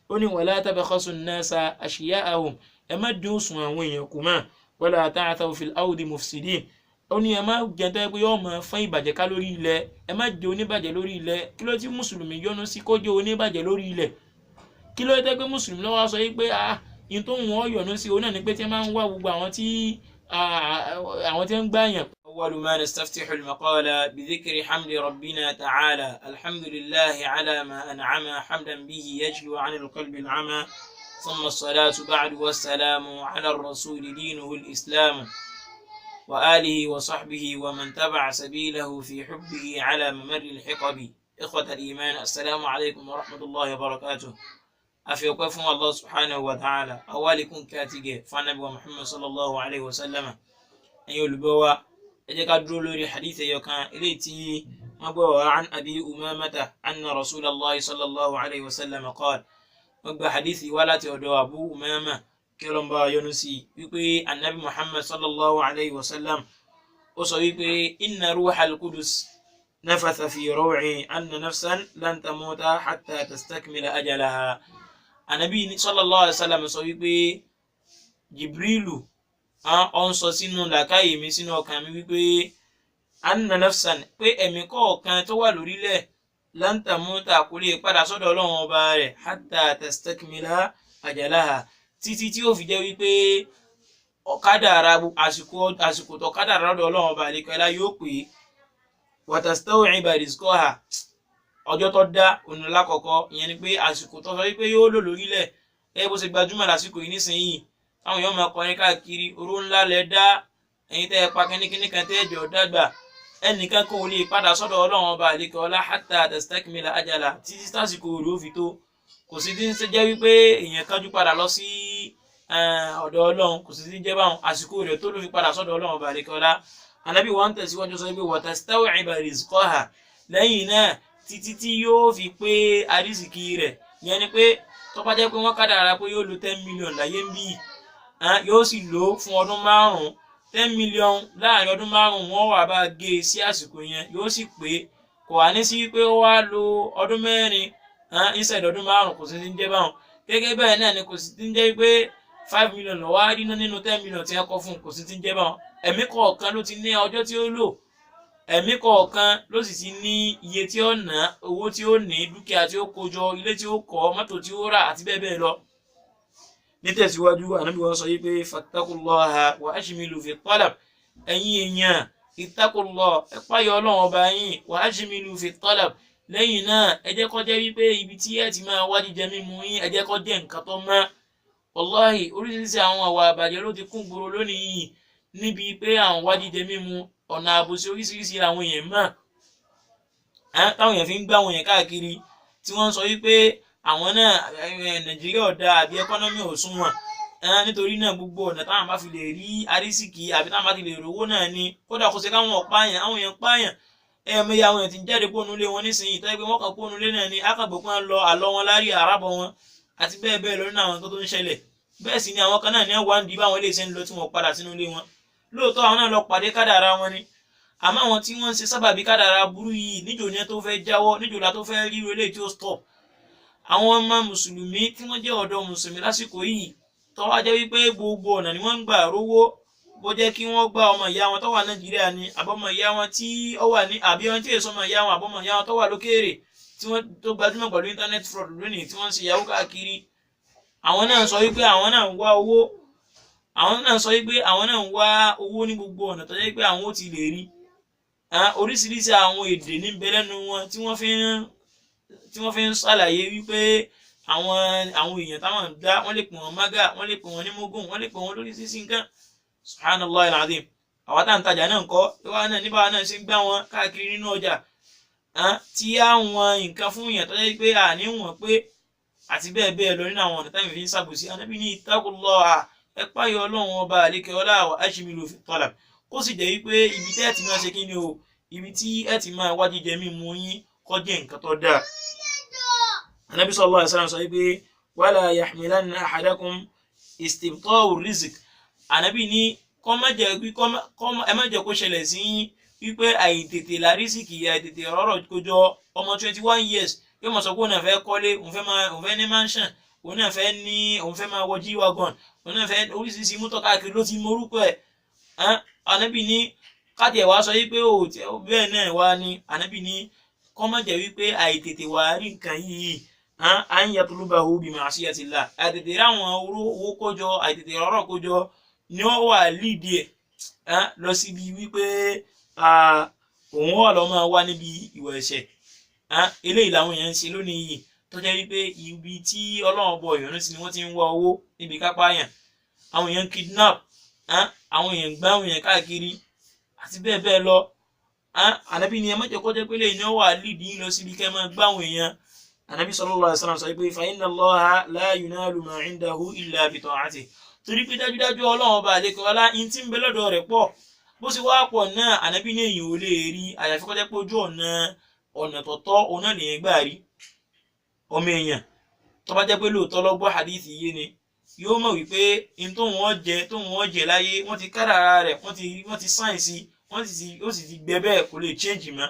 ó ní wala tabkhasu an-nasa ashya'ahum, ẹ má dín òṣùwọ̀n àwọn èèyàn kù mọ́, wala ta'thaw fil ardi mufsidin, ó ní ẹ má jẹ́ tó yẹ pé yóò máa fọ́n ìbàjẹ́ ká lórí ilẹ̀, ẹ má jẹ́ oníbàjẹ́ lórí ilẹ̀. Kí ló tí mùsùlùmí yọ́nú sí kó jẹ́ oníbàjẹ́ lórí ilẹ̀? Kí ló dé pé mùsùlùmí ló wá sọ yìí pé in tó wọ́n yọ́nú sí òun náà ni pé tí máa ń wá gbogbo àwọn tí ń gbàyàn. أول ما نستفتح المقالة بذكر حمد ربنا تعالى، الحمد لله على ما أنعم حمدا به يجلو عن القلب العمى، ثم الصلاة بعد والسلام على الرسول دينه الإسلام وآله وصحبه ومن تبع سبيله في حبه على ممر الحقب. إخوة الإيمان، السلام عليكم ورحمة الله وبركاته. أفيقفهم الله سبحانه وتعالى أولكم كاتجة فنبي محمد صلى الله عليه وسلم أن يلبوا أجاك الدولوري حديث يوكان إليتي مبوا عن أبي أمامة أن رسول الله صلى الله عليه وسلم قال، مبوا حديثي ولا تودوا أبو أمامة كلمبا يونسي يقول النبي محمد صلى الله عليه وسلم وصيب إن روح القدس نفث في روعي أن نفسا لن تموت حتى تستكمل أجلها. النبي صلى الله عليه وسلم صيب جبريل أن سنو لكاي مسنو كامي أن نفسا أمي كان توالوري له لن تموت كولي قد صدى الله باري حتى تستكمل أجلها، títí tí ó fi jẹ́ wípé kádàrá àsìkò tó kádàrá lọ́dọ̀ Ọlọ́run ọba àlekọ́lá yóò pé watastaw'iba rizqaha, ọjọ́ tó dá òun lákọ̀ọ́kọ́, ìyẹn ni pé àsìkò tó sọ wípé yóò lò lórílẹ̀ ẹ bó ṣe gbajúmọ̀ lásìkò yìí nísìnyí táwọn èèyàn máa kọrin káàkiri oró ńlá lẹ dá ẹ̀yin tẹ́ ẹ pa kíníkíní kan tẹ́ ẹ jọ dàgbà, ẹnìkan kò lè padà sọ́dọ̀ Ọlọ́run ọba àlekọ́lá hatta tastakmila ajala, títí tásìkò rẹ̀ ó fi tó. Kò sí tí ń ṣe jẹ́ wípé èèyàn kánjú padà lọ sí ọ̀dọ̀ Ọlọ́run, kò sí tí ń jẹ́ báwọn, àsìkò rẹ̀ tó ló fi padà sọ́dọ̀ Ọlọ́run ọba àlekọ́lá. Ànábì wa ń tẹ̀síwájú sọ wípé watastaw'iba rizqaha, lẹ́yìn náà títí tí yóò fi pé àrísìkí rẹ̀, ìyẹn ni pé tó bá jẹ́ pé wọ́n kádàrá pé yóò lo 10 million láyé ń bí yóò sì lò fún ọdún 5, 10 million láàrin ọdún 5 wọ́n wà bá gé sí àsìkò yẹn yóò sì pé, kò wá ní sí pé ó wá lo ọdún 4 inside ọdún 5, kò sí tí ń jẹ́ báwọn. Gẹ́gẹ́ bẹ́ẹ̀ náà ni kò sí tí ń jẹ́ pé 5 million lọ wá rí nínú 10 million tí wọ́n kọ́ fún, kò sí tí ń jẹ́ báwọn. Ẹ̀mí kọ̀ọ̀kan ló ti ní ọjọ́ tí ó lò, ẹ̀mí kọ̀ọ̀kan ló sì ti ní iye tí ó ná, owó tí ó ní, dúkìá tí ó kójọ, ilé tí ó kọ́, mọ́tò tí ó rà àti bẹ́ẹ̀ bẹ́ẹ̀ lọ. Nítẹ̀síwájú Ànábì wọn sọ wípé fattaqullaha wa ajmilu fi talab, ẹ̀yin èèyàn ittaqullah, ẹ páyà Ọlọ́run ọba yín, wa ajmilu fi talab, lẹ́yìn náà ẹ jẹ́ kó jẹ́ wípé ibi tí ẹ ti máa wá jíjẹ mímu yín ẹ jẹ́ kó jẹ́ nǹkan tó mọ́. Wallahi oríṣiríṣi àwọn àwà àbàjẹ́ ló ti kún gbòòrò lónìí yìí níbi pé àwọn wá jíjẹ mímu, ọ̀nà àbòsí oríṣiríṣi làwọn èèyàn mọ̀ táwọn èèyàn fi ń gbá àwọn èèyàn káàkiri, tí wọ́n ń sọ wípé àwọn náà Nàìjíríà ọ̀dà àbí ẹkọ́nọ́mì ò sunwọ̀n, nítorí náà gbogbo ọ̀nà táwọn bá fi lè rí àrísìkí àbí táwọn bá ti lè rówó náà ni, kódà kó ṣe káwọn ọ̀páyàn, àwọn èèyàn pààyàn ẹ̀mẹ́yà àwọn èèyàn ti ń jáde kóònù ilé wọn nísìnyí tó yẹ pé wọ́n kàn kóònù ilé náà ni akàgbọ̀ pé wọ́n lọ àlọ́ wọn lárí àràbọ̀ wọn àti bẹ́ẹ̀ bẹ́ẹ̀ lọ nínú àwọn nǹkan tó ń ṣẹlẹ̀. Bẹ́ẹ̀ sì ni àwọn kan náà ní ẹ̀wà ń di báwọn ilé iṣẹ́ ń lọ tí wọ́n padà sínú ilé wọn. Lóòótọ́ àwọn náà lọ pàdé kádàrá wọn ni, àmọ́ àwọn tí wọ́n ń ṣe sábàbí kádàrá burú yìí níjò ní tó fẹ́ jáwọ́, níjò la tó fẹ́ rí ilé tí ó stop. Àwọn ọmọ mùsùlùmí tí wọ́n jẹ́ ọ̀dọ́ mùsùlùmí lásìkò yìí tó wá jẹ́ wípé gbogbo ọ̀nà ni wọ́n ń gbà rówó, bó jẹ́ kí wọ́n gba ọmọ ìyá wọn tó wà Nàìjíríà ni àbọ̀mọ̀ ìyá wọn tí ó wà ní àbí wọn tí èso ọmọ ìyá wọn àbọ̀mọ̀ ìyá wọn tó wà lókèèrè tí wọ́n tó gbajúmọ̀ pẹ̀lú internet fraud lónìí tí wọ́n ń ṣe yahoo káàkiri. Àwọn náà sọ wípé àwọn náà ń wá owó, àwọn náà sọ wípé àwọn náà ń wá owó ní gbogbo ọ̀nà tó jẹ́ pé àwọn ó ti lè rí. Oríṣiríṣi àwọn èdè ní bẹ lẹ́nu wọn tí wọ́n fi ń ṣàlàyé wípé àwọn èèyàn táwọn ń dá, wọ́n lè pè wọ́n mágà, wọ́n lè pè wọ́n ní mógùn, wọ́n lè pè wọ́n lóríṣiríṣi nǹkan. Subhanallah alazim. Àwọn tá ń tajà náà ń kọ́ ìwà náà níbà náà ṣe ń gbá wọn káàkiri nínú ọjà tí àwọn nǹkan fún èèyàn tó jẹ́ pé àní wọn pé àti bẹ́ẹ̀ bẹ́ẹ̀ lọ nínú àwọn ọ̀nà táwọn fi ń ṣàbòsí. Ànábì ní ittaqullaha, ẹ páyà Ọlọ́run ọba àlékẹ́ ọlá wa ajmilu fi talab, kó sì jẹ́ wípé ibi tẹ́ ẹ ti máa ṣe kí ni o, ibi tí ẹ ti máa wá jíjẹ mímu yín kó jẹ́ nǹkan tó dáa. Ànábì sallallahu alaihi wasallam sọ wípé wala yahmilanna ahadakum istibta'u rizq, Ànábì ní ẹ má jẹ́ kó ṣẹlẹ̀ sí wípé àìtètè lárísìkì, àìtètè rọ́rọ̀ kójọ. Ọmọ 21 years yóò mọ̀ sọ pé òun fẹ́ kọ́lé, òun fẹ́ ní mansion, òun náà fẹ́ ní òun fẹ́ máa wọ G-Wagon, òun náà fẹ́ oríṣiríṣi mọ́tò káàkiri ló ti mọ orúkọ ẹ̀. Ànábì ní káàdì ẹ̀ wá sọ wípé bẹ́ẹ̀ náà wá ní ànábì ní kọ́ má jẹ́ wípé àìtètè wà rí nǹkan yìí à ń yatlubahu bi ma'siyatillah, àìtètè ráwọn owó kójọ àìtètè rọ́rọ̀ kójọ ni wọ́n wà lídìí ẹ̀ lọ síbi wípé òun wà lọ́ máa wá níbi ìwà ẹ̀ṣẹ̀. Eléyìí làwọn èèyàn ń ṣe lónìí yìí tó jẹ́ wípé ibi tí Ọlọ́run bọ ìyọ́nú sí ni wọ́n ti ń wá owó níbi kápá yàn. Àwọn èèyàn kidnap, àwọn èèyàn gbá àwọn èèyàn káàkiri àti bẹ́ẹ̀ bẹ́ẹ̀ lọ. Ànábì ni ẹ má jẹ́ kó jẹ́ pé lẹ́yìn náà wà lídìí yín lọ síbi kẹ́ máa gbá àwọn èèyàn. Ànábì sallallahu alaihi wasallam sọ pé fa inna Allaha la yunalu ma indahu illa bi ta'atihi, torí pé dájúdájú Ọlọ́run ọba àlekọ ọlá in tí ń bẹ lọ́dọ̀ rẹ̀ pọ̀, bó ṣe wá pọ̀ náà ànábì ní èèyàn ò lè rí àyàfi kó jẹ́ pé ojú ọ̀nà tọ̀tọ̀ òun náà lèèyàn gbà rí. Ọmọ èèyàn tó bá jẹ́ pé lóòótọ́ lọ́gbọ́ hadith yé ni yóò mọ̀ wípé in tó wọ́n jẹ láyé wọ́n ti kádàrá rẹ̀ wọ́n ti sáyẹ̀nsì ó sì ti gbẹ bẹ́ẹ̀ kò lè change mọ́.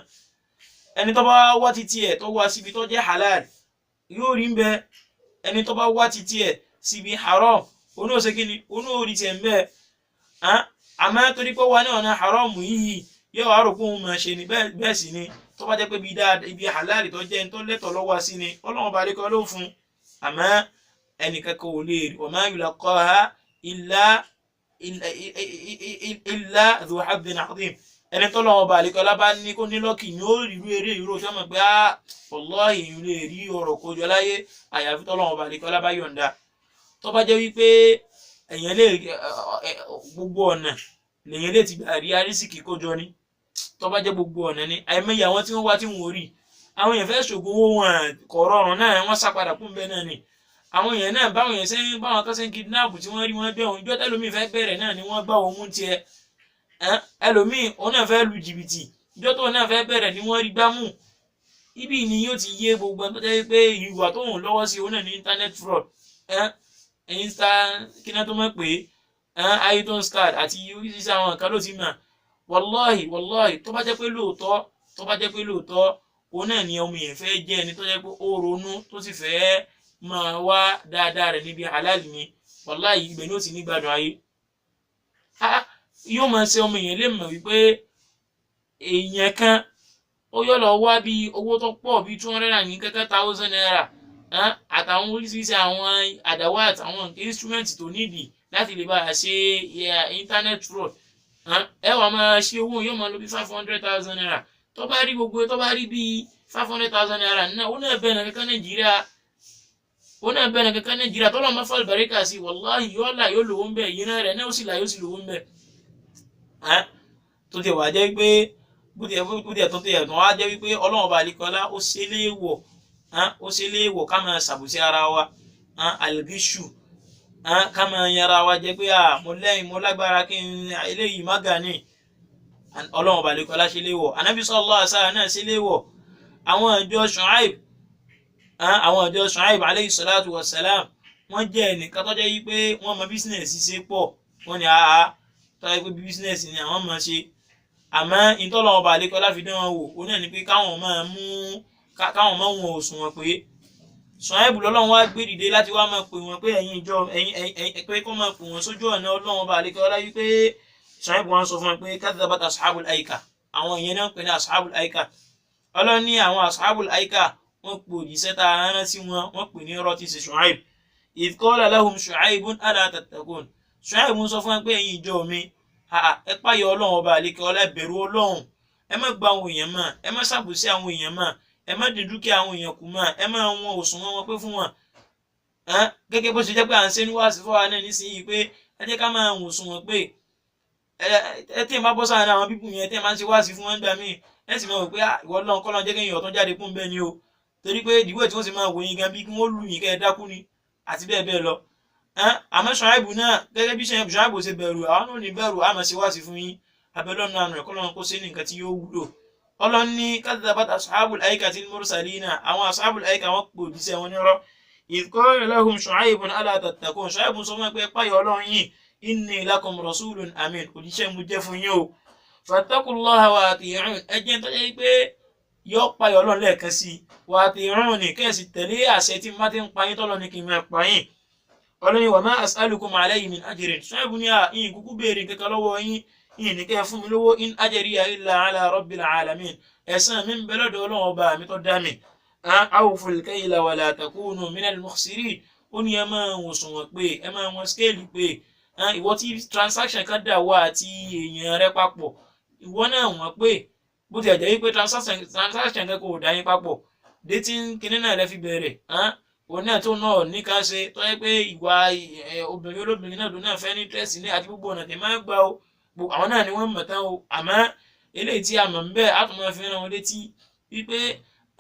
Ẹni tó bá wá títí ẹ̀ tó wá síbi tó jẹ́ halal yóò rí ń bẹ, ẹni tó bá wá títí ẹ̀ síbi haram òun náà ṣe kí ni òun náà rí tiẹ̀ ń bẹ́ẹ̀. Àmọ́ torí pé wà ní ọ̀nà haram yìí yóò wá rò pé òun máa ṣe ni bẹ́ẹ̀ sì ni tó bá jẹ́ pé ibi halal tó jẹ́ tó lẹ́tọ̀ọ́ lọ́wọ́ sí ni Ọlọ́run bá lè kọ́ ló fún. Àmọ́ ẹnìkan kò lè rí wa ma yulaqaha illa dhu haddin adhim, ẹni tó lọ́wọ́ bá lè kọ́ lábá ní kó ní lọ́kì ní ó rí eré ìró tó mọ̀ pé wallahi èèyàn lè rí ọ̀rọ̀ kójọ láyé àyàfi tó lọ́wọ́ bá lè kọ́ lábá yọ̀ǹda. Tó bá jẹ́ wípé èèyàn lè gbogbo ọ̀nà lèèyàn lè ti gbà rí arísìkì kójọ ní, tó bá jẹ́ gbogbo ọ̀nà ni àìmọye àwọn tí wọ́n wá tí wọ́n rí àwọn èèyàn fẹ́ ṣògùn owó wọn kọ̀ rọrùn náà wọ́n sá padà kún bẹ́ẹ̀ náà ni. Àwọn èèyàn náà báwọn èèyàn sẹ́yìn báwọn kan sẹ́yìn kidnap tí wọ́n rí wọn bẹ́ẹ̀ òun ìjọ́ tẹ́lómi fẹ́ bẹ̀rẹ̀ náà ni wọ́n gbá òun mú tiẹ̀. Ẹlòmíì òun náà fẹ́ lu jìbìtì ìjọ́ tó náà fẹ́ bẹ̀rẹ̀ ni wọ́n rí gbámú. Ibi ni yóò ti yé gbogbo ẹni tó jẹ́ pé ìwà tó ń lọ́wọ́ sí òun náà ní internet fraud, kí náà tó mọ̀ pé iTunes card àti oríṣiríṣi àwọn nǹkan ló ti mọ̀. Wallahi tó bá jẹ́ pé lóòótọ́ òun náà ni ọmọ èèyàn fẹ́ jẹ́ ẹni tó jẹ́ pé ó ronú tó sì fẹ́ máa wá dáadáa rẹ̀ níbi halal ni wallahi ibẹ̀ ni ó ti ní gbádùn ayé. Yóò máa ṣe ọmọ èèyàn lè mọ̀ wípé èèyàn kan ó yọ lọ wá bí owó tó pọ̀ bí 200,000 naira àtàwọn oríṣiríṣi àwọn adawat àwọn instrument tó nídìí láti lè bá a ṣe internet fraud. Ẹ wà máa ṣe owó yóò máa lọ bí 500,000 naira. Tó bá rí gbogbo tó bá rí bí 500,000 naira náà ó náà bẹ̀rẹ̀ kankan Nàìjíríà tó lọ́ọ́ máa fọ́ àlùbáríkà sí wallahi yóò là yóò lówó ń bẹ̀ yìí náà rẹ̀ náà ó sì là yóò sì lówó ń bẹ̀. Tó ti wà jẹ́ pé bó ti ẹ̀tọ́ tó wá jẹ́ wípé Ọlọ́run bá alikọ́lá ó ṣe léèwọ̀ ká máa ṣàbùsí ara wa algishu ká máa yanra wa jẹ́ pé mo lágbára kí n eléyìí má gà ní. Ọlọ́run bá alikọ́lá ṣe léèwọ̀, Ànábì sallallahu alaihi wasallam náà ṣe léèwọ̀. Àwọn ìjọ Shu'aib alayhi salatu wassalam wọ́n jẹ́ ẹnìkan tó jẹ́ wípé wọ́n mọ bísínẹ̀sì ṣe pọ̀, wọ́n ní tó yẹ pé bísínẹ̀sì ni àwọn máa ṣe. Àmọ́ ìtọ́lọ́wọ́ bá alikọ́lá fi dán wọn wò ó náà ni pé káwọn máa wọn òṣùwọ̀n pé Shu'aib lọ́lọ́run wá gbé dìde láti wá máa pè wọ́n pé ẹ̀yin ìjọ pé kó máa pè wọ́n sójú ọ̀nà Ọlọ́run bá alikọ́lá wípé Shu'aib wọn sọ fún wọn pé kadhabat ashabul aika, àwọn èèyàn náà ń pè ní ashabul aika. Ọlọ́run ní àwọn ashabul aika wọ́n pè òjíṣẹ́ tá a rán sí wọn wọ́n pè ní rọ́tí sí Shu'aib. idh qala lahum Shu'aibun ala tattaqun, Shu'aib sọ fún wọn pé ẹ̀yin ìjọ mi ẹ páyọ Ọlọ́run ọba àlekèọlá, ẹ bẹ̀rù Ọlọ́run, ẹ má gba àwọn èèyàn mọ́, ẹ má ṣàbòsí àwọn èèyàn mọ́, ẹ má dín dúkìá àwọn èèyàn kù mọ́, ẹ má wọn òṣùwọ̀n wọn pé fún wọn. Gẹ́gẹ́ bó ṣe jẹ́ pé à ń ṣe ní wáàsí fún wa náà nísìnyí pé ẹ jẹ́ ká máa wọn òṣùwọ̀n pé tí ẹ bá bọ́ sáà ní àwọn bíbù yẹn tí ẹ máa ń ṣe wáàsí fún wọn gbà míì ẹ sì máa wò pé ìwọ Ọlọ́run kọ́ lọ́n jẹ́ kéèyàn ọ̀tún jáde kún bẹ́ẹ̀ ni o, torí pé ìdíwọ̀ tí wọ́n sì máa wò yín gan bí kí wọ́n lù yín kẹ́ ẹ dákú ni àti bẹ́ẹ̀ bẹ́ẹ̀ lọ. Àmọ́ Shu'aib náà gẹ́gẹ́ bí Shu'aib ṣe bẹ̀rù àwọn náà ní bẹ̀rù àmọ́ ṣe wáàsí fún yín abẹ́lọ́nà àmì ẹ̀kọ́ lọ́nà kó sí ní nǹkan tí yóò wúlò. Ọlọ́run ní kadhabat ashabul aikatil mursalina, àwọn ashabul aika wọn pè òjíṣẹ́ wọn nírọ́. idh qala lahum Shu'aibun ala tattaqun, Shu'aib sọ fún ẹ pé páyọ̀ Ọlọ́run yìí inni lakum rasulun amin, òjíṣẹ́ mo jẹ́ fún yín o. fattaqullaha wa ati'un, ẹ jẹ́ tó jẹ́ pé yóò payọ̀ Ọlọ́run lẹ́ẹ̀kan sí wa ati'uni kẹ́sì tẹ̀lé àṣẹ tí má ti ń payín tọ́lọ́ ní kí n máa payín. Ọlọ́ni wa ma as'alukum alayhi min ajrin Ṣuaibu ní ìyìn kúkú béèrè kankan lọ́wọ́ yín ìyìn ní kẹ́ fún mi lówó in ajriya illa ala rabbil alamin ẹ̀san mi ń bẹ lọ́dọ̀ Ọlọ́run ọba mi tó dá mi. Awful kayla wala takunu minal mukhsirin ó ní ẹ máa wọ̀n sùnwọ̀n pé ẹ máa wọ̀n scale pé ìwọ tí transaction kan dà wá àti èèyàn rẹ papọ̀ ìwọ náà wọ̀n pé bó ti ẹ̀jẹ̀ wípé transaction kan kò dá yín papọ̀ dating kinní náà lẹ fi bẹ̀rẹ̀ òun náà tó náà níkan ṣe tó yẹ pé ìwà obìnrin olóbìnrin náà ló náà fẹ́ ní tẹ́sí ní àti gbogbo ọ̀nà tẹ̀ máa ń gbà ó àwọn náà ni wọ́n mọ̀ tán o àmọ́ eléyìí tí a mọ̀ ń bẹ́ẹ̀ á tún máa fi ràn wọ́n létí wípé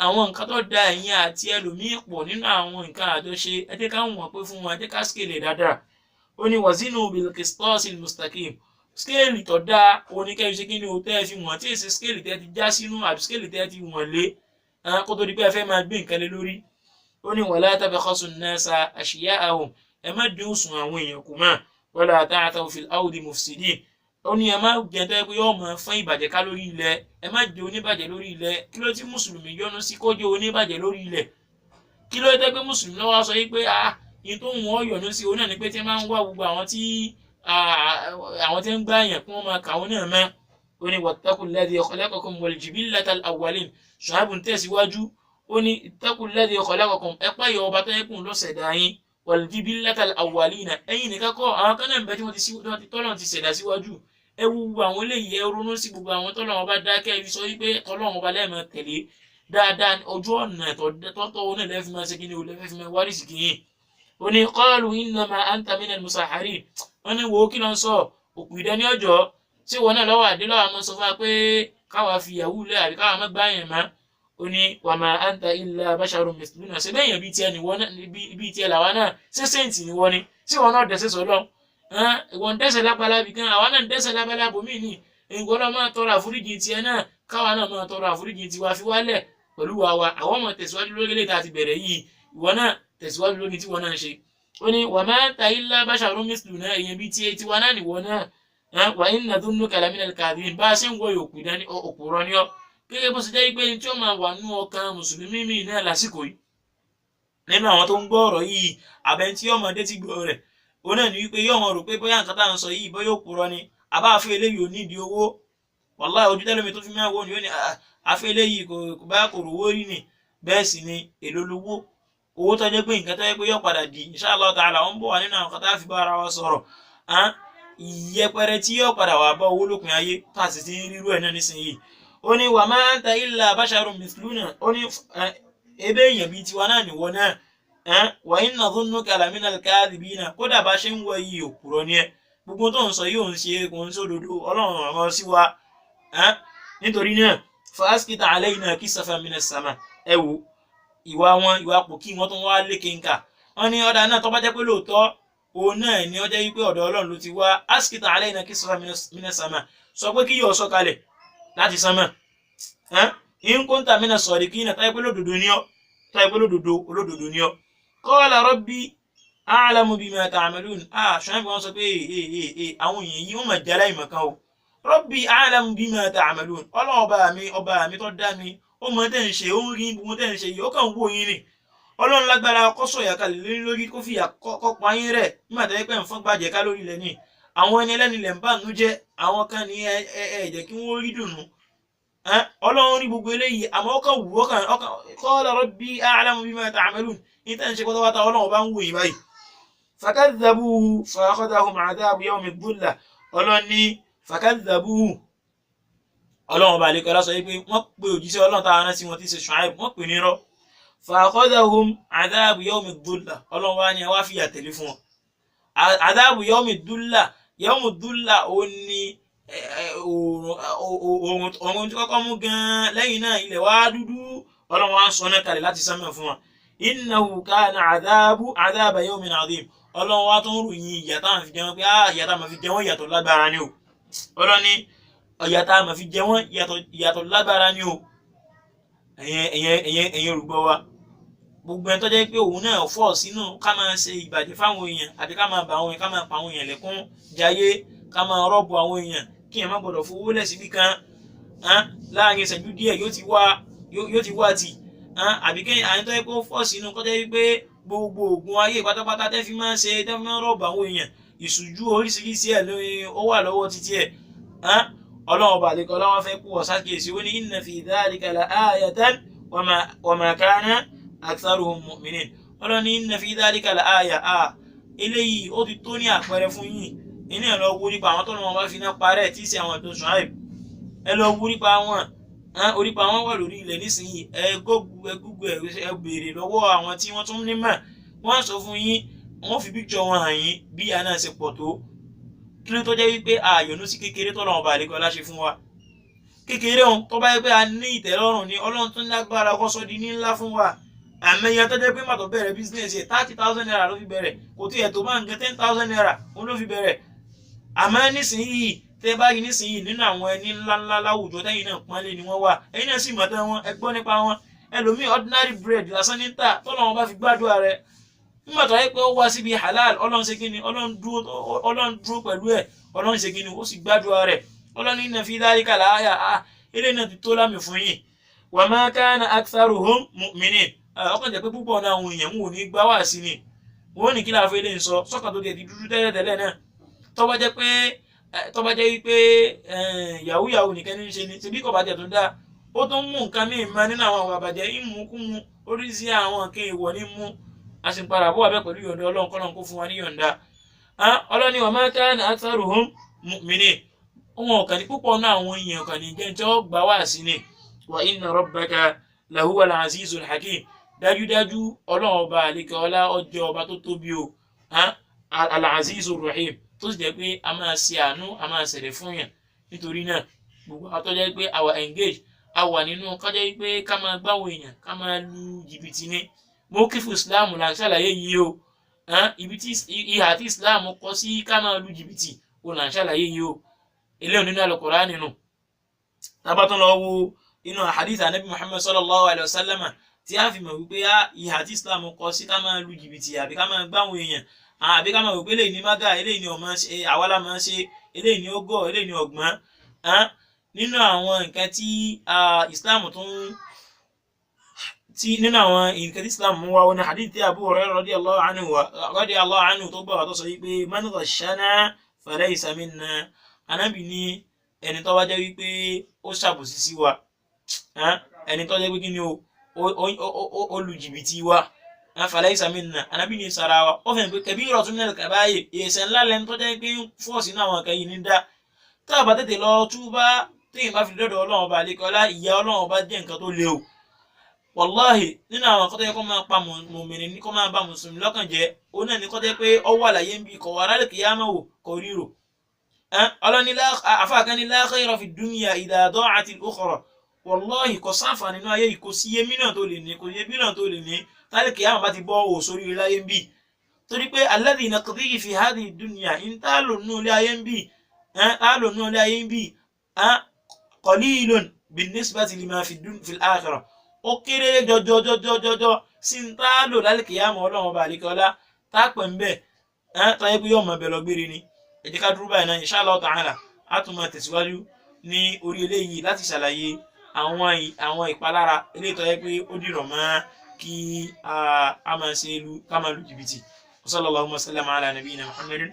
àwọn nǹkan tó da ẹ̀yin àti ẹlòmíì pọ̀ nínú àwọn nǹkan àjọṣe ẹ jẹ́ ká wọ̀n pé fún wọn ẹ jẹ́ ká scale dáadáa ó ní wazinu bil qistasil mustaqim scale tó dáa oníkẹ́yìn ṣe kí ni o tẹ́ ẹ fi wọ̀n tí èsì scale tẹ́ ti já sínú àbí scale tẹ́ ti wọ̀n lé kó tó di pé ẹ fẹ́ máa gbé nǹkan lé lórí ó ní wala tabkhasu nnasa ashya'ahum ẹ má dín òṣùwọ̀n àwọn èèyàn kù mọ́ wala ta'thaw fil ardi mufsidin ó ní ẹ má jẹ́ tó yẹ pé yóò máa fọ́n ìbàjẹ́ ká lórí ilẹ̀ ẹ má jẹ́ oníbàjẹ́ lórí ilẹ̀ kí ló tí mùsùlùmí yọ́nú sí kó jẹ́ oníbàjẹ́ lórí ilẹ̀ kí ló dé pé mùsùlùmí lọ́wọ́ sọ yí pé yìí tó ń wọ́n yọ́nú sí òun náà ni pé tí wọ́n máa ń wá gbogbo àwọn tí ń gbá yẹn kí wọ́n máa kàwọn náà mọ́ ó ní wattaqul ladhi khalaqakum wal jibillatal awwalin Ṣuaibu tẹ̀síwájú ó ní ittaqul ladhi khalaqakum ẹ páyà ọba tó yẹ kùn lọ́sẹ̀dá yín wal jibillatal awwalina ẹ̀yin nìkan kọ́ àwọn kan náà ń bẹ tí wọ́n ti tọ́lọ̀ ti ṣẹ̀dá síwájú ẹ wo àwọn eléyìí ẹ ronú sí gbogbo àwọn tọ́lọ́run bá dákẹ́ ibi sọ wípé tọ́lọ́run bá lẹ́ẹ̀mọ tẹ̀lé dáadáa ojú ọ̀nà tọ́tọ́ oní lẹ́fí máa ṣe kíni olẹ́fẹ́ fi máa wárí sí kìíyìn ó ní qalu innama anta minal musaharin wọ́n ní wo kí ló ń sọ òkú ìdání ọjọ́ tí wọn náà lọ́wọ́ àdé lọ́wọ́ àmọ́ sọ fún wa pé káwa fi ìyàwó lẹ́ àbí káwa má gbá yẹn má ó ní wa ma anta illa basharun mithluna ṣe bẹ́ẹ̀ yẹn bíi tiẹ̀ làwa náà ṣé sẹ́ǹtì ni wọ́n ni tí wọn náà dẹ̀sẹ̀ sọ́lọ́ ìwọ̀n dẹ́sẹ̀ lápálá bí kan àwa náà dẹ́sẹ̀ lápálá bòmí ni ìwọ́n náà máa tọrọ àforíjì tiẹ̀ náà káwa náà máa tọrọ àforíjì tiwa fi wálẹ̀ pẹ̀lú wa àwọn ọmọ tẹ̀síwájú lórí lè ta ti bẹ̀rẹ̀ yìí ìwọ náà tẹ̀síwájú lórí tí wọ́n náà ń ṣe ó ní wa ma anta illa basharun mithluna èèyàn bíi tiwa náà nìwọ náà wa in nadhunnuka laminal kadhibin bá a ṣe ń wọ òkú dání òpùrọ́ ni ọ́ gẹ́gẹ́ bó ṣe jẹ́ pé tí ó máa wà nú ọkàn mùsùlùmí mi náà lásìkò yìí nínú àwọn tó ń gbọ́ ọ̀rọ̀ yìí àbẹ̀ntí ọmọdé ti gbọ́ rẹ̀ òun náà ní wípé yóò mọ̀ rò pé bóyá nǹkan tá à ń sọ yìí bóyá òpùrọ́ ni àbá àfẹ́ eléyìí ò nídìí owó wàláhì ojú tẹ́lẹ̀mí tó fi máa wò ni ó ní àfẹ́ eléyìí kò bá kò rówó rí ni bẹ́ẹ̀ sì ni èlò lówó owó tó jẹ́ pé nǹkan tó jẹ́ pé yóò padà di inshallah ta'ala ń bọ̀ wá nínú àwọn kan tá a fi bá ara wa sọ̀rọ̀ ìyẹpẹrẹ tí yóò padà wà bá owó lópin ayé tó a sì ti ń rírú ẹ̀ náà nísìnyìí ó ní wa ma anta illa basharun mithluna ó ní ebe èèyàn bíi tiwa náà nìwọ náà wa in nadhunnuka laminal kadhibina kódà bá ṣe ń wọ yìí òpùrọ́ ni ẹ gbogbo tó ń sọ yìí ò ń ṣe kò ń sódodo ọlọ́run ọ̀rọ̀ sí wa nítorí náà fa askita alayna kisafan minas sama ẹ wò ìwà pò kí wọ́n tó wá lékè ńkà wọ́n ní ọ̀dà náà tó bá jẹ́ pé lóòótọ́ òun náà ni ó jẹ́ wípé ọ̀dọ̀ ọlọ́run ló ti wá askita alayna kisafan minas sama sọ pé kí yóò sọ̀kalẹ̀ láti sánmà in kunta minas sadiqina táyé pé olódodo ni ọ́ qala rabbi a'lamu bima ta'malun Ṣuaibu wọn sọ pé àwọn èèyàn yìí wọ́n mà jẹ́ aláìmọ̀ kan o rabbi a'lamu bima ta'malun ọlọ́run ọba mi tó dá mi ó mọ tẹ́ ń ṣe ó ń rí gbogbo tẹ́ ń ṣe yìí ó kàn ń wò yín ni ọlọ́run lágbára kọ́sọ̀ ìyàkalẹ̀ lórí kó fi àkọ́kọ́ yín rẹ̀ nígbà tẹ́ pẹ́ ń fọ́n gbàjẹ́ ká lórí ilẹ̀ ni àwọn ẹni ẹlẹ́ni lẹ̀ ń bà nú jẹ́ àwọn kan ní ẹ̀jẹ̀ kí wọ́n rí dùnú ọlọ́run rí gbogbo eléyìí àmọ́ ọkàn wù ọkàn qala rabbi a'lamu bima ta'malun ní tẹ́ ń ṣe pátápátá ọlọ́run bá ń wò yín báyìí fakadhabuhu fa akhadhahum 'adhabu yawmi dhulla ọlọ́run ní fakadhabuhu ọlọ́run bá lè kọ́ lásọ yìí pé wọ́n pe òjíṣẹ́ ọlọ́run táwọn náà sí wọn tí ṣe Ṣuaibu wọ́n pè ní rọ́ fa akhadhahum 'adhabu yawmi dhulla ọlọ́run wá ní ẹ wá fìyà tẹ̀lé fún wọn 'adhabu yawmi dhulla ó ní òòrùn tí kọ́kọ́ mú gan-an lẹ́yìn náà ilẹ̀ wá dúdú ọlọ́run wá ń sọ náà kalẹ̀ láti sánmà fún wọn innahu kana 'adhaba yawmin 'adhim ọlọ́run wá tó ń ròyìn ìyà táwọn fi jẹ wọn pé ìyà táwọn fi jẹ wọn ìyàtọ̀ lágbára ni o ọlọ́run ní ìyà táwọn fi jẹ wọn ìyàtọ̀ lágbára ni o ẹ̀yin olùgbọ́ wa gbogbo ẹni tó jẹ́ pé òun náà fọ́ sínú ká máa ṣe ìbàjẹ́ fáwọn èèyàn àbí ká máa bà àwọn èèyàn ká máa pa àwọn èèyàn lẹ́kún jayé ká máa rọ́bù àwọn èèyàn kí ẹ má gbọ́dọ̀ fowó lẹ̀ síbi kan láàrin ìṣẹ́jú díẹ̀ yóò ti wá tì àbí kẹ́yìn àyìn tó yẹ kó fọ́ sínú kọ́jẹ́ wípé gbogbo oògùn ayé pátápátá tẹ́ fi máa ń ṣe tẹ́ fi máa ń rọ̀bù àwọn èèyàn ìṣújú oríṣiríṣi ẹ̀ ó wà lọ́wọ́ títí ẹ̀ ọlọ́run ọba àlekọ́ ọlọ́wọ́ fẹ́ kú ọ̀sákèsí ó ní inna fi dhalika la ayatan wa ma kana aktharuhum mu'minin ọlọ́run ní inna fi dhalika la aya eléyìí ó ti tó ní àpẹẹrẹ fún yín iná ẹ̀ lọ wú nípa àwọn tó lọ́wọ́ bá fi náà parẹ́ tí í ṣe àwọn ìdún Ṣuaib ẹ lọ wú nípa wọn orípa wọn wà lórí ilẹ̀ nísìnyí ẹ gúgú ẹ béèrè lọ́wọ́ àwọn tí wọ́n tún nímọ̀ wọ́n sọ fún yín wọ́n fi píkṣọ wọn hàn yín bí àná ṣe pọ̀ tó kí ló tó jẹ́ wípé àyọ̀nú sí kékeré tọ́lọ́run ọba àlekọ́ ọlá ṣe fún wa kékeré ohun tó bá yẹ pé a ní ìtẹ́lọ́rùn ní ọlọ́run tó lágbára kọ́sọ́ di ní ńlá fún wa àmọ́ ìyẹn tó jẹ́ pé màtọ́ bẹ̀rẹ̀ bísíǹnẹ̀sì ẹ̀ 30,000 naira ló fi bẹ̀rẹ̀ kò tí ẹ̀ tó máa ń gẹ 10,000 naira òun ló fi bẹ̀rẹ̀ àmọ́ nísìnyí tẹ́ bá rí nísìnyí nínú àwọn ẹni ńláńlá láwùjọ tẹ́yìn náà pọ́nlé ni wọ́n wà ẹ̀yin náà sì mọ̀ tán wọn ẹ gbọ́ nípa wọn ẹlòmíì ordinary bread lásán ní ta tọ́lọ́run bá fi gbàdúrà rẹ̀ nígbà tó yẹ pé ó wá síbi halal ọlọ́run ṣe kíni ọlọ́run dúró pẹ̀lú ẹ̀ ọlọ́run ṣe kíni ó sì gbàdúrà rẹ̀ ọlọ́run inna fi dhalika la aya eléyìí náà ti tó lámì fún yín wa ma kana aktharuhum mu'minin ọkàn jẹ́ pé púpọ̀ náà àwọn èèyàn wọn ò ní gbá wá sí ni wọn ò ní kí láàfin eléyìí sọ sọ́kàn tó dẹ̀ ti dúdú tẹ́lẹ̀tẹ́lẹ̀ náà tó bá jẹ́ wípé yahoo nìkan ní í ṣe ni tìbí kò bá jẹ́ tó dáa ó tún mú nǹkan míì máa nínú àwọn àwọn àbàjẹ́ ìmúkúmu oríṣi àwọn nǹkan ìwọ̀ ní mú a sì ń padà bọ́ abẹ́ pẹ̀lú yọ̀ǹda ọlọ́run kọ́lọ́n kó fún wa ní yọ̀ǹda ọlọ́ni wa ma kana aktharuhum mu'minin wọn ọ̀kàn ní púpọ̀ náà àwọn èèyàn ọ̀kàn ní jẹ́ tí ó gbà wá sí ni wa inna rabbaka lahuwal azizul hakim dájúdájú ọlọ́run ọba àlekè ọlá ọjọ́ ọba tó tóbi o al-azizur rahim tó sì jẹ́ pé a máa ṣe àánú a máa ṣẹlẹ̀ fún yàn nítorí náà gbogbo àwọn tó jẹ́ pé àwa engage àwa nínú kọjá pé ká máa gbáwò èèyàn ká máa lu jìbìtì ní mọ́kífù islam là ń ṣàlàyé yìí o ibi tí ìhà tí islam kọ sí ká máa lu jìbìtì o là ń ṣàlàyé yìí o eléyìí nínú Al-Qur'an nínú tábàtún lọ wo inú hadith anabi Muhammad sallallahu alayhi wa sallam tí a fi mọ̀ wípé ìhà tí islam kọ sí ká máa lu jìbìtì àbí ká máa gbáwò èèyàn àbí ká máa wò pé eléyìí ní mága eléyìí ní ọmọ ṣe àwálà máa ṣe eléyìí ní ọgọ́ eléyìí ní ọgbọ́n nínú àwọn nǹkan tí islam tún nínú àwọn nǹkan tí islam mú wá wọn ní hadith tí Abu Hurairah radiyallahu anhu tó gbà wá tó sọ wípé man ghashana falaysa minna anábì ní ẹni tó wá jẹ́ wípé ó ṣàbòsí sí wa ẹni tó jẹ́ pé kí ni ó lu jìbìtì wa falaysa minna anábì ní sara wa ó fẹ́ pé kabiratun minal kaba'ir ẹ̀ṣẹ̀ ńlá lẹ́nu tó jẹ́ pé fọ́ọ̀sì náà àwọn kan yìí ní dá tá a bá tètè lọ túbá téèyàn bá fi dọ́dọ̀ ọlọ́run ọba àlekọ́lá ìyà ọlọ́run ọba jẹ́ nǹkan tó le o wàláhì nínú àwọn kọ́tọ́ yẹ kó máa pa mùmìnì ní kó máa bá mùsùlùmí lọ́kàn jẹ́ òun náà ní kọ́tọ́ yẹ pé ọwọ́ àlàyé ń bi kọ̀ wá rálẹ̀ kìyàmá wò kọ̀ ríro ọlọ́ni àfáàkan ní la khayra fi dunya idha da'atil ukhra wàláhì kò sáfà nínú ayé yìí kò sí iye mìíràn tó lè ní kò sí iye mìíràn tó lè ní tálẹ̀ kìyàmá bá ti bọ́ òsórí láyé ń bì torí pé alladhi naqdihi fi hadhihi dunya ń tá lò nínú ilé ayé ń bì qalilun bin-nisbati lima fil akhirah ó kéré jọjọjọjọjọ sí ń tá lò lálẹ́kìyàmọ̀ ọlọ́run ọba àlekọ́lá tá pẹ̀ ń bẹ̀ táyé pé yóò mọ̀ bẹ̀ lọ gbére ni ẹ jẹ́ ká dúró báyìí náà insha Allah ta'ala á tún máa tẹ̀síwájú ní orí eléyìí láti ṣàlàyé àwọn ìpalára eléyìí tó yẹ pé ó dìrọ̀ mọ́ kí a máa ṣe ká máa lu jìbìtì. Wa sallallahu wa sallama ala nabiyyina Muhammadin